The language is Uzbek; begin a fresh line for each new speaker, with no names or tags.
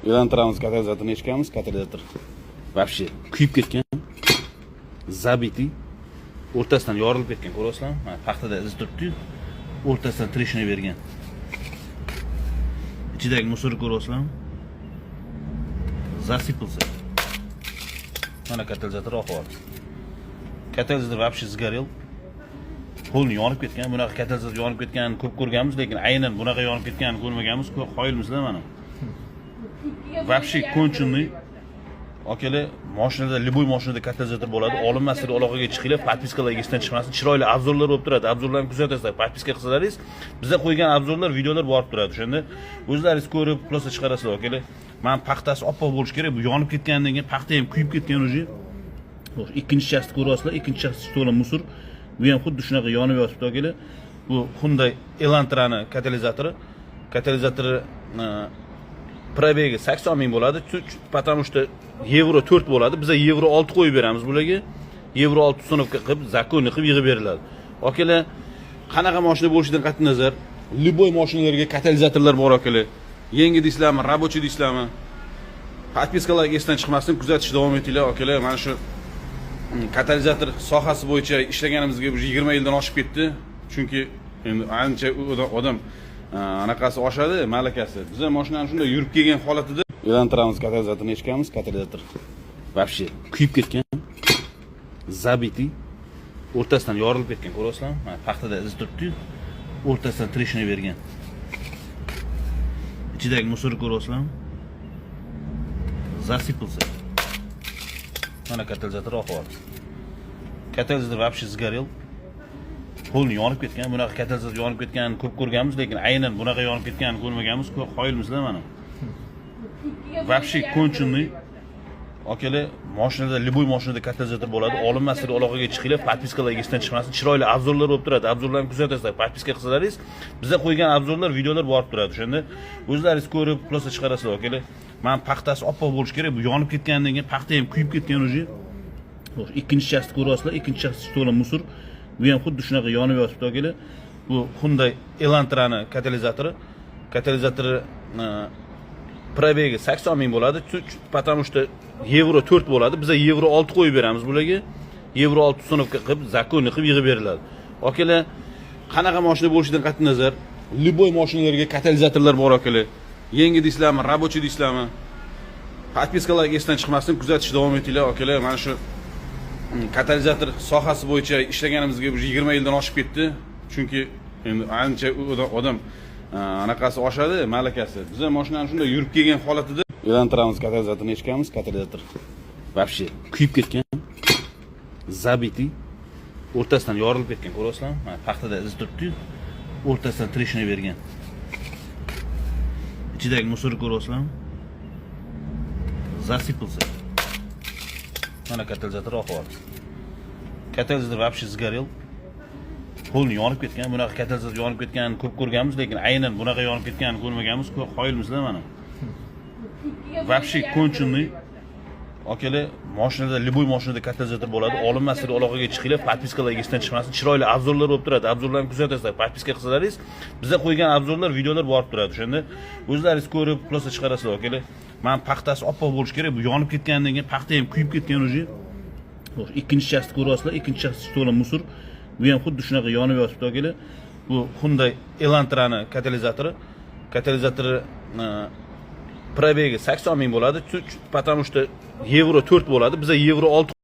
Elantiramiz, katalizatorni eshitganmiz, katalizator вообще kuyib ketgan. Zabiti. O'rtasidan yorilib ketgan, ko'rasizlarmi? Mana paxtada iz turibdi-yu, o'rtasidan trishna bergan. Ichidagi musorni ko'rasizlarmi? Засыпался. Mana katalizator ahvoli. Katalizator вообще сгорел. Qo'lni yonib ketgan. Bunaqa katalizator yonib ketganini ko'p ko'rganmiz, lekin aynan bunaqa yonib ketganini ko'rmaganmiz. Qoyilmizlar mana. Вообще конченый. Akalar, mashinada, любой mashinada katalizator bo'ladi. Olinmaslik aloqaga chiqinglar, podpiskalarga esdan chiqmasin. Chiroyli obzorlar bo'lib turadi. Obzorlarni kuzatasizlar. Podpiska qilsalaringiz, bizda qo'ygan obzorlar, videolar borib turadi. O'shanda o'zlaringiz ko'rib, xulosa chiqarasizlar, akalar. Men paxtasi oppoq bo'lish kerak. Bu yonib ketgandan keyin paxta ham kuyib ketgan o'zi. Ikkinchi shaxsni ko'ryapsizlar. Ikkinchi shaxs to'la musor. Bu ham xuddi shunaqa yonib yotibdi, akalar. Bu Hyundai Elantrani katalizatori. Katalizatori probegi 80 ming bo'ladi. Потому что Euro 4 bo'ladi. Biz Euro 6 qo'yib beramiz bularga. Euro 6 uстановка qilib, zakonni qilib yig'ib beriladi. Akalar, qanaqa mashina bo'lishidan qat'iy nazar, любой mashinalarga katalizatorlar bor akalar. Yangi deysizlarmi, рабочий deysizlarmi? Podpiskalarga esdan chiqmasin, kuzatishda davom etinglar akalar. Mana shu katalizator sohasi bo'yicha ishlaganimizga 20 yildan oshib ketdi. Chunki endi ancha odam anaqasi oshadi, malakasi. Biz mashinani shunday yurib kelgan holatida Elantiramiz, katalizatorni eshitganmiz, katalizator вообще kuyib ketgan. Zabiti. O'rtasidan yorilib ketgan, ko'rasizlarmi? Mana paxtada iz turibdi-yu, o'rtasidan trishna bergan. Ichidagi musorni ko'rasizlarmi? Засыпался. Mana katalizator ahvoli. Katalizator вообще сгорел. Qo'lni yonib ketgan. Bunaqa katalizator yonib ketganini ko'p ko'rganmiz, lekin aynan bunaqa yonib ketganini ko'rmaganmiz. Qoyilmizlar mana. Вообще конченый. Akalar, mashinada, любой mashinada katalizator bo'ladi. Olinmaslik aloqaga chiqinglar, podpiskalarga esdan chiqmasin. Chiroyli obzorlar bo'lib turadi. Obzorlarni kuzatasizlar. Podpiska qilsalaringiz, bizda qo'ygan obzorlar, videolar borib turadi. O'shanda o'zlaringiz ko'rib, xulosa chiqarasizlar, akalar. Men paxtasi oppoq bo'lish kerak. Bu yonib ketgandan keyin paxta ham kuyib ketgan o'zi. Ikkinchi shaxsni ko'ryapsizlar. Ikkinchi shaxs to'la musor. Bu ham xuddi shunaqa yonib yotibdi, akalar. Bu Hyundai Elantrani katalizatori. Katalizatori probegi 80 ming bo'ladi. Потому что Euro 4 bo'ladi. Biz Euro 6 qo'yib beramiz bularga. Euro 6 uстановка qilib, zakonni qilib yig'ib beriladi. Akalar, qanaqa mashina bo'lishidan qat'iy nazar, любой mashinalarga katalizatorlar bor akalar. Yangi deysizlarmi, рабочий deysizlarmi? Podpiskalarga esdan chiqmasin, kuzatishda davom etinglar akalar. Mana shu katalizator sohasi bo'yicha ishlaganimizga 20 yildan oshib ketdi. Chunki endi ancha odam anaqasi oshadi, malakasi. Biz mashinani shunday yurib kelgan holatida Elantiramiz, katalizatorni eshitganmiz, katalizator вообще kuyib ketgan. Zabiti. O'rtasidan yorilib ketgan, ko'rasizlarmi? Mana paxtada iz turibdi-yu, o'rtasidan trishna bergan. Ichidagi musorni ko'rasizlarmi? Засыпался. Mana katalizator ahvoli. Katalizator вообще сгорел. Qo'lni yonib ketgan. Bunaqa katalizator yonib ketganini ko'p ko'rganmiz, lekin aynan bunaqa yonib ketganini ko'rmaganmiz. Qoyilmizlar mana. Вообще конченый. Akalar, mashinada, любой mashinada katalizator bo'ladi. Olinmaslik aloqaga chiqinglar, podpiskalarga esdan chiqmasin. Chiroyli obzorlar bo'lib turadi. Obzorlarni kuzatasizlar. Podpiska qilsalaringiz, bizda qo'ygan obzorlar, videolar borib turadi. O'shanda o'zlaringiz ko'rib, xulosa chiqarasizlar, akalar. Men paxtasi oppoq bo'lish kerak. Bu yonib ketgandan keyin paxta ham kuyib ketgan o'zi. Ikkinchi shaxsni ko'ryapsizlar. Ikkinchi shaxs to'la musor. Bu ham xuddi shunaqa yonib yotibdi, akalar. Bu Hyundai Elantrani katalizatori. Katalizatori probegi 80 ming bo'ladi. Потому что Euro 4 bo'ladi. Biz Euro 6